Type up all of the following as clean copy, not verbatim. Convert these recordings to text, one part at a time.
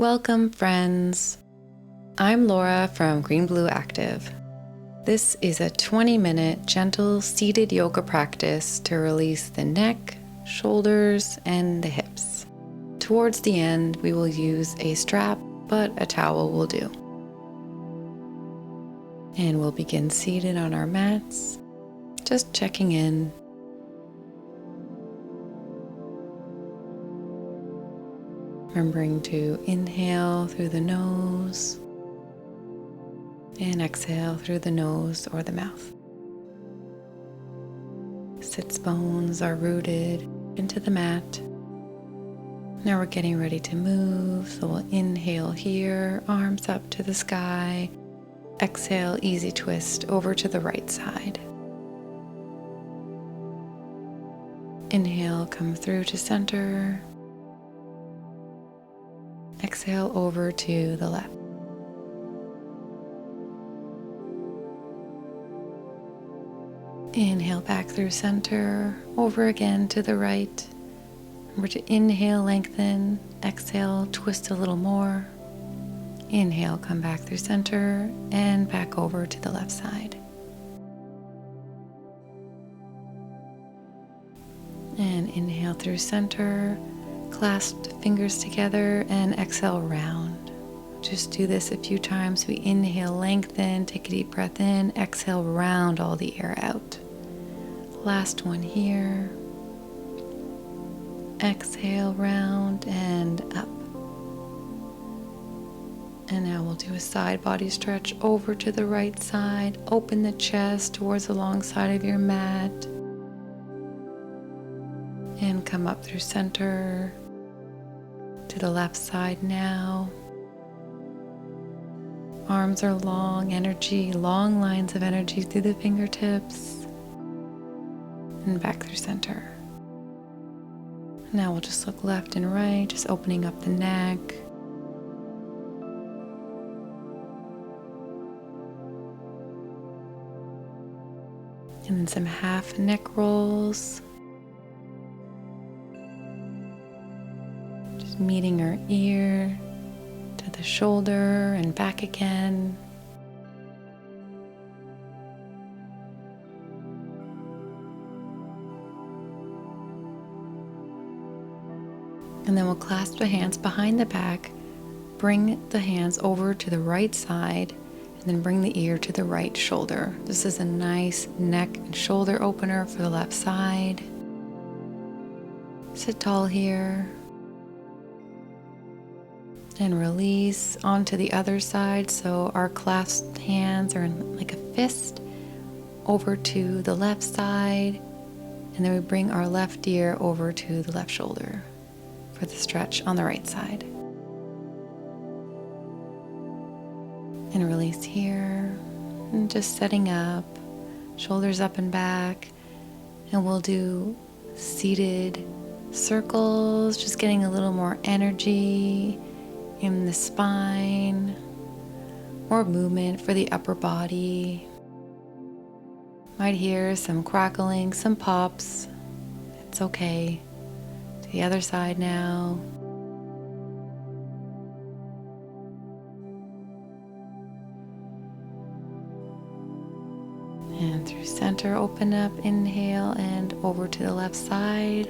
Welcome, friends. I'm Laura from Green Blue Active. This is a 20-minute gentle seated yoga practice to release the neck, shoulders, and the hips. Towards the end, we will use a strap, but a towel will do. And we'll begin seated on our mats, just checking in. Remembering to inhale through the nose and exhale through the nose or the mouth. Sits bones are rooted into the mat. Now we're getting ready to move, so we'll inhale here, arms up to the sky. Exhale, easy twist over to the right side. Inhale, come through to center. Exhale over to the left. Inhale back through center, over again to the right. Remember to inhale, lengthen. Exhale, twist a little more. Inhale, come back through center and back over to the left side. And inhale through center. Clasp the fingers together and exhale, round. Just do this a few times. We inhale, lengthen, take a deep breath in, exhale, round all the air out. Last one here. Exhale, round and up. And now we'll do a side body stretch over to the right side. Open the chest towards the long side of your mat. And come up through center to the left side now. Arms are long energy, long lines of energy through the fingertips. And back through center. Now we'll just look left and right, just opening up the neck. And then some half neck rolls. Just meeting our ear to the shoulder and back again. And then we'll clasp the hands behind the back, bring the hands over to the right side, and then bring the ear to the right shoulder. This is a nice neck and shoulder opener for the left side. Sit tall here. And release onto the other side. So our clasped hands are in like a fist over to the left side. And then we bring our left ear over to the left shoulder for the stretch on the right side. And release here. And just setting up, shoulders up and back. And we'll do seated circles, just getting a little more energy in the spine, more movement for the upper body. Might hear some crackling, some pops. It's okay. To the other side now. And through center, open up, inhale, and over to the left side.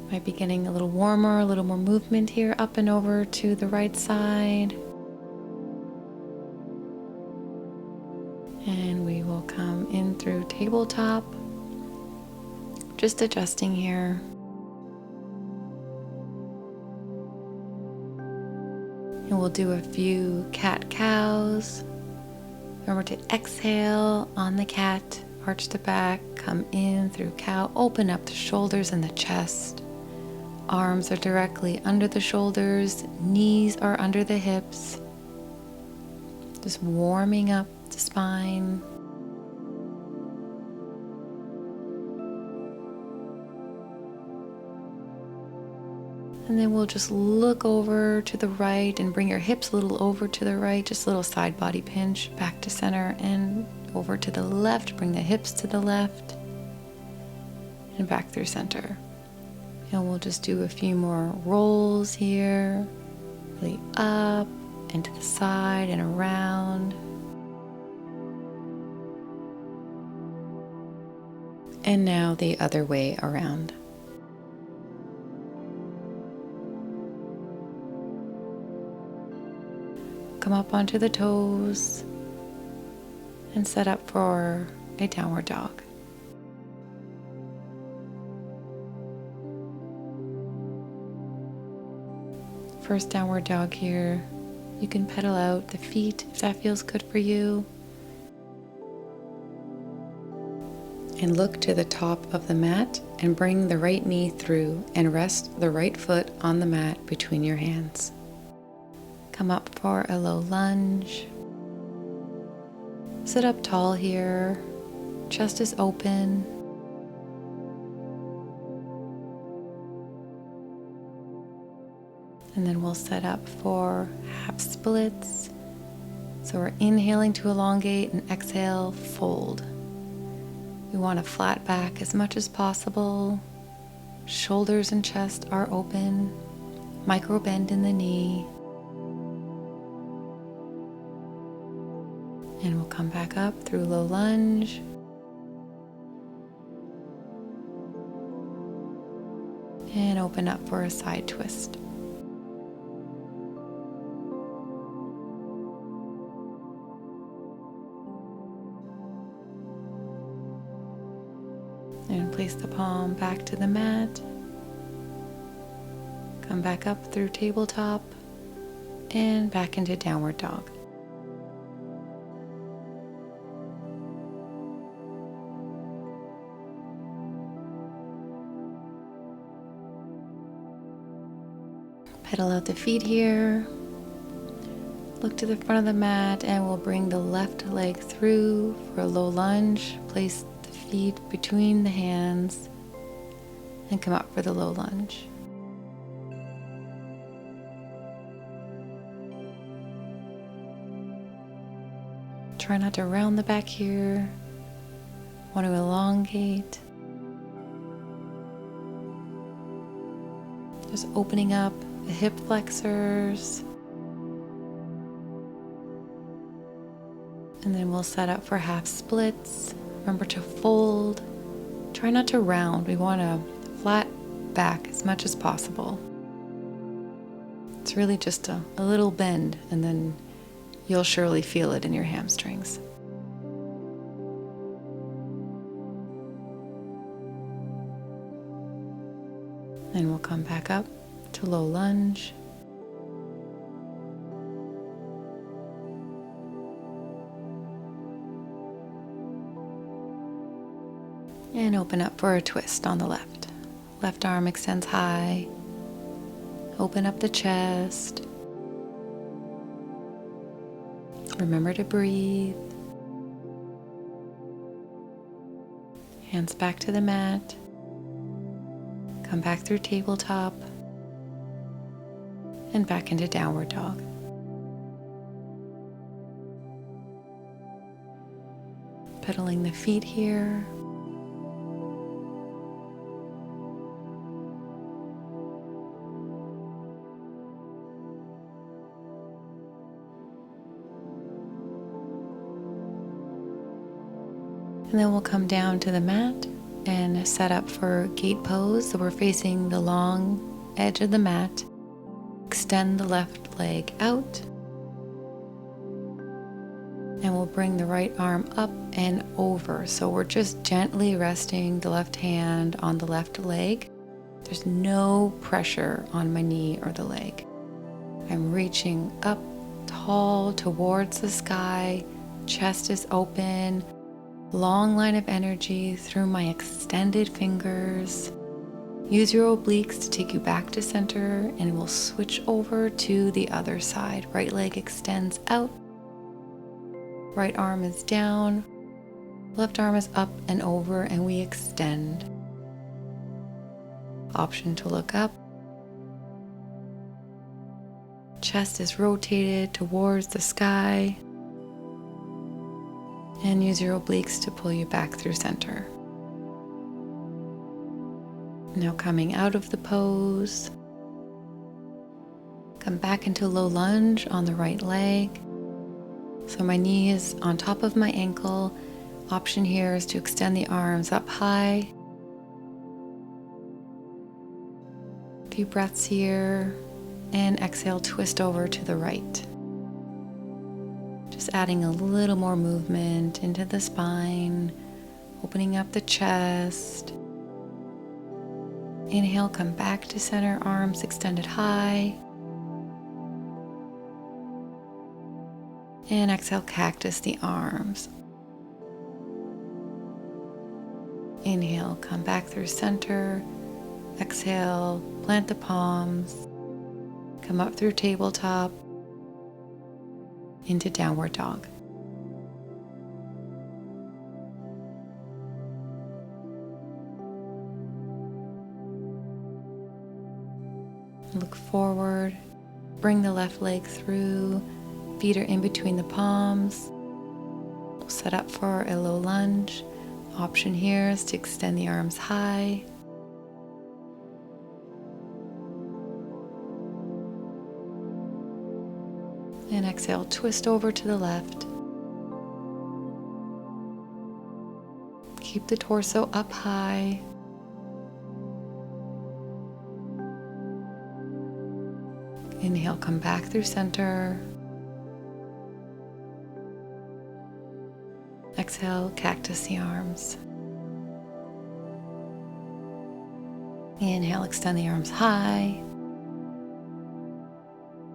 Might be getting a little warmer, a little more movement here, up and over to the right side. And we will come in through tabletop. Just adjusting here. And we'll do a few cat-cows. Remember to exhale on the cat, arch the back, come in through cow, open up the shoulders and the chest. Arms are directly under the shoulders, knees are under the hips. Just warming up the spine. And then we'll just look over to the right and bring your hips a little over to the right, just a little side body pinch, back to center and over to the left. Bring the hips to the left and back through center. And we'll just do a few more rolls here, really up and to the side and around. And now the other way around. Come up onto the toes and set up for a downward dog. First downward dog here. You can pedal out the feet if that feels good for you. And look to the top of the mat and bring the right knee through and rest the right foot on the mat between your hands. Come up for a low lunge. Sit up tall here. Chest is open. And then we'll set up for half splits. So we're inhaling to elongate and exhale, fold. We want a flat back as much as possible. Shoulders and chest are open. Micro bend in the knee. And we'll come back up through low lunge. And open up for a side twist. And place the palm back to the mat. Come back up through tabletop and back into downward dog. Pedal out the feet here. Look to the front of the mat and we'll bring the left leg through for a low lunge. Place the feet between the hands and come up for the low lunge. Try not to round the back here. Want to elongate. Just opening up the hip flexors. And then we'll set up for half splits. Remember to fold. Try not to round. We want a flat back as much as possible. It's really just a little bend, and then you'll surely feel it in your hamstrings. And we'll come back up to low lunge. And open up for a twist on the left. Left arm extends high. Open up the chest. Remember to breathe. Hands back to the mat. Come back through tabletop. And back into downward dog. Pedaling the feet here. And then we'll come down to the mat and set up for gate pose. So we're facing the long edge of the mat. Extend the left leg out. And we'll bring the right arm up and over. So we're just gently resting the left hand on the left leg. There's no pressure on my knee or the leg. I'm reaching up tall towards the sky. Chest is open. Long line of energy through my extended fingers. Use your obliques to take you back to center, and we'll switch over to the other side. Right leg extends out. Right arm is down. Left arm is up and over, and we extend. Option to look up. Chest is rotated towards the sky. And use your obliques to pull you back through center. Now coming out of the pose, come back into low lunge on the right leg. So my knee is on top of my ankle. Option here is to extend the arms up high. A few breaths here, and exhale, twist over to the right. Just adding a little more movement into the spine, opening up the chest. Inhale, come back to center, arms extended high. And exhale, cactus the arms. Inhale, come back through center. Exhale, plant the palms. Come up through tabletop into downward dog. Look forward, bring the left leg through, feet are in between the palms. We'll set up for a low lunge. Option here is to extend the arms high. And exhale, twist over to the left. Keep the torso up high. Inhale, come back through center. Exhale, cactus the arms. Inhale, extend the arms high.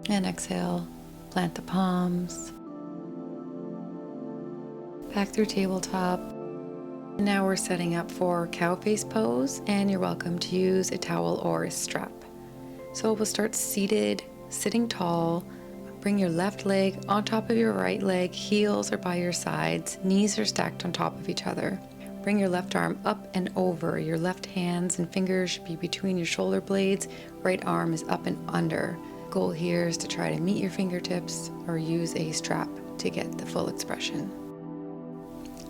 And exhale, plant the palms. Back through tabletop. And now we're setting up for cow face pose, and you're welcome to use a towel or a strap. So we'll start seated, sitting tall. Bring your left leg on top of your right leg, heels are by your sides, knees are stacked on top of each other. Bring your left arm up and over. Your left hands and fingers should be between your shoulder blades. Right arm is up and under. Goal here is to try to meet your fingertips or use a strap to get the full expression.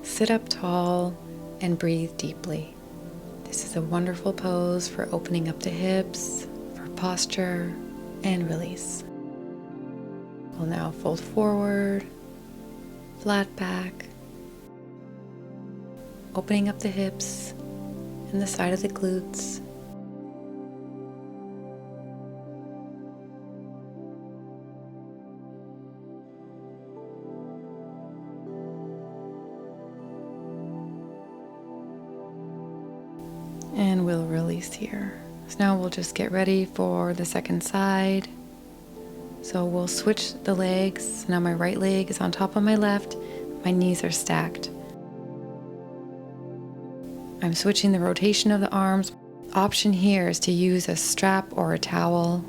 Sit up tall and breathe deeply. This is a wonderful pose for opening up the hips, for posture, and release. We'll now fold forward, flat back, opening up the hips and the side of the glutes. And we'll release here. So now we'll just get ready for the second side. So we'll switch the legs. Now my right leg is on top of my left. My knees are stacked. I'm switching the rotation of the arms. Option here is to use a strap or a towel.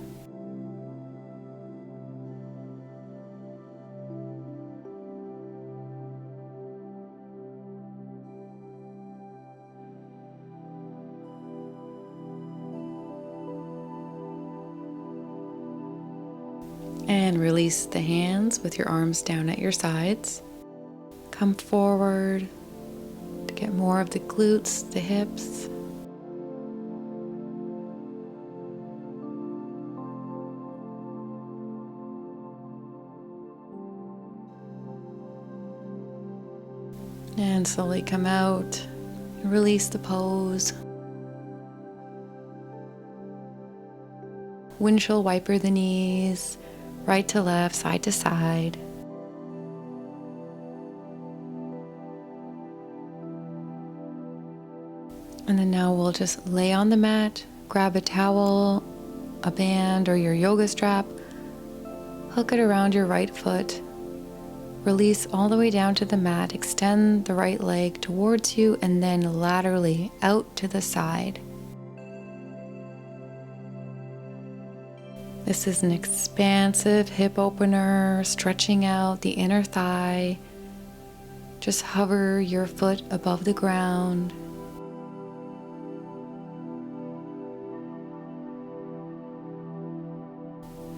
And release the hands with your arms down at your sides. Come forward to get more of the glutes, the hips. And slowly come out, release the pose. Windshield wiper the knees. Right to left, side to side. And then now we'll just lay on the mat, grab a towel, a band, or your yoga strap, hook it around your right foot, release all the way down to the mat, extend the right leg towards you, and then laterally out to the side. This is an expansive hip opener, stretching out the inner thigh. Just hover your foot above the ground.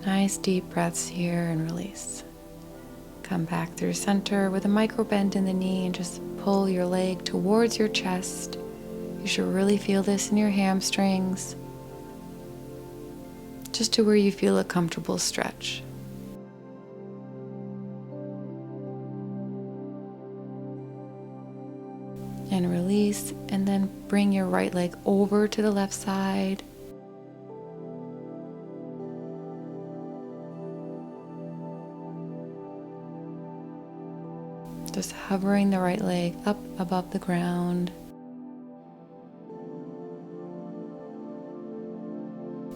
Nice deep breaths here and release. Come back through center with a micro bend in the knee and just pull your leg towards your chest. You should really feel this in your hamstrings, just to where you feel a comfortable stretch. And release, and then bring your right leg over to the left side. Just hovering the right leg up above the ground.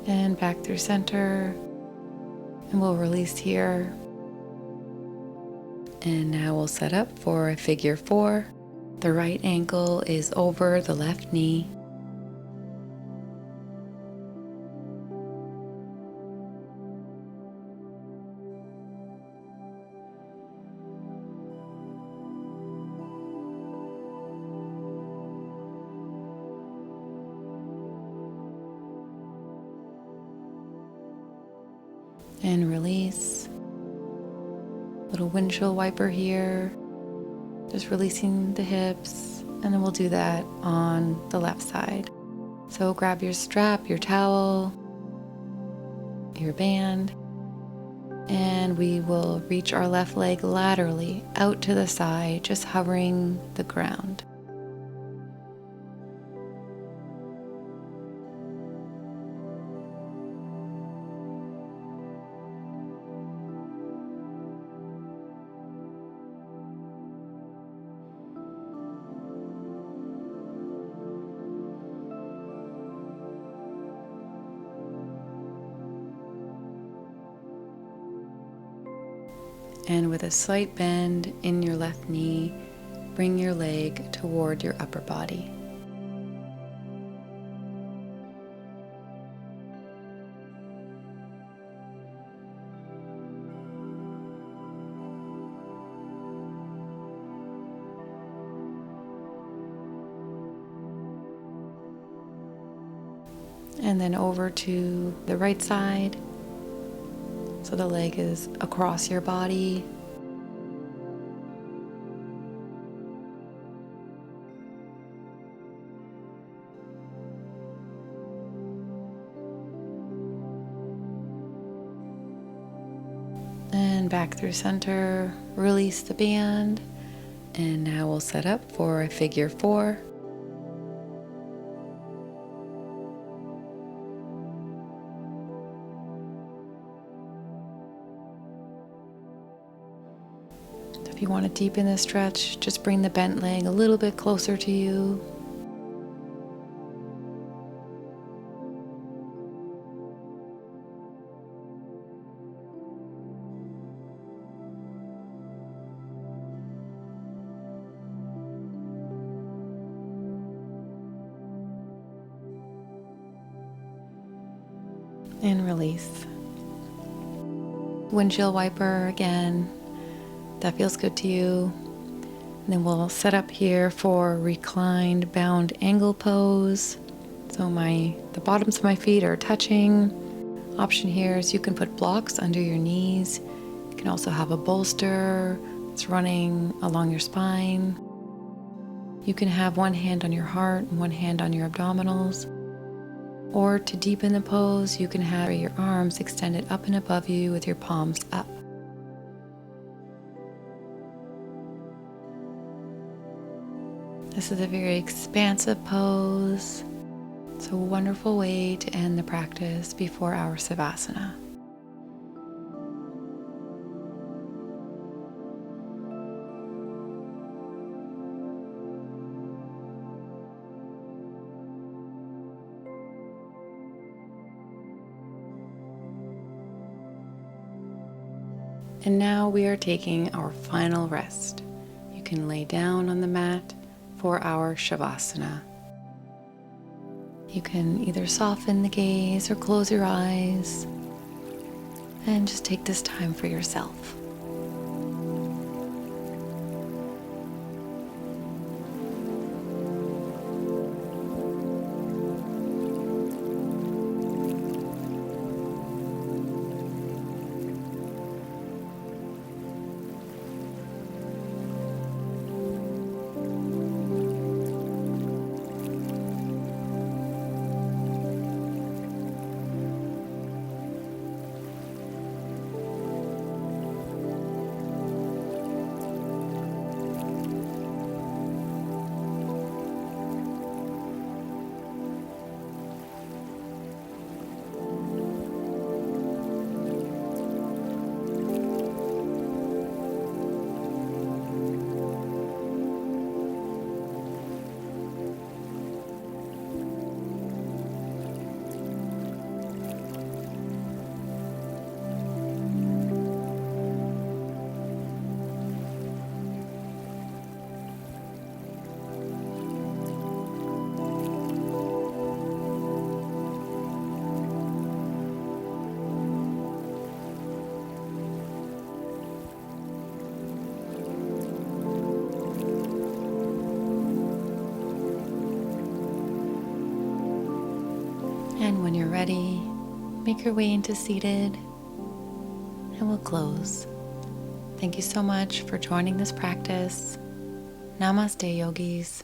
And back through center. And we'll release here. And now we'll set up for a figure 4. The right ankle is over the left knee. And release. Little windshield wiper here. Just releasing the hips, and then we'll do that on the left side. So grab your strap, your towel, your band, and we will reach our left leg laterally out to the side, just hovering the ground. And with a slight bend in your left knee, bring your leg toward your upper body. And then over to the right side. So the leg is across your body. And back through center, release the band. And now we'll set up for a figure 4. If you want to deepen the stretch, just bring the bent leg a little bit closer to you. And release. Windshield wiper again. That feels good to you. And then we'll set up here for reclined bound angle pose. So the bottoms of my feet are touching. Option here is you can put blocks under your knees. You can also have a bolster that's running along your spine. You can have one hand on your heart and one hand on your abdominals. Or to deepen the pose, you can have your arms extended up and above you with your palms up. This is a very expansive pose. It's a wonderful way to end the practice before our Savasana. And now we are taking our final rest. You can lay down on the mat for our Shavasana. You can either soften the gaze or close your eyes and just take this time for yourself. And when you're ready, make your way into seated and we'll close. Thank you so much for joining this practice. Namaste, yogis.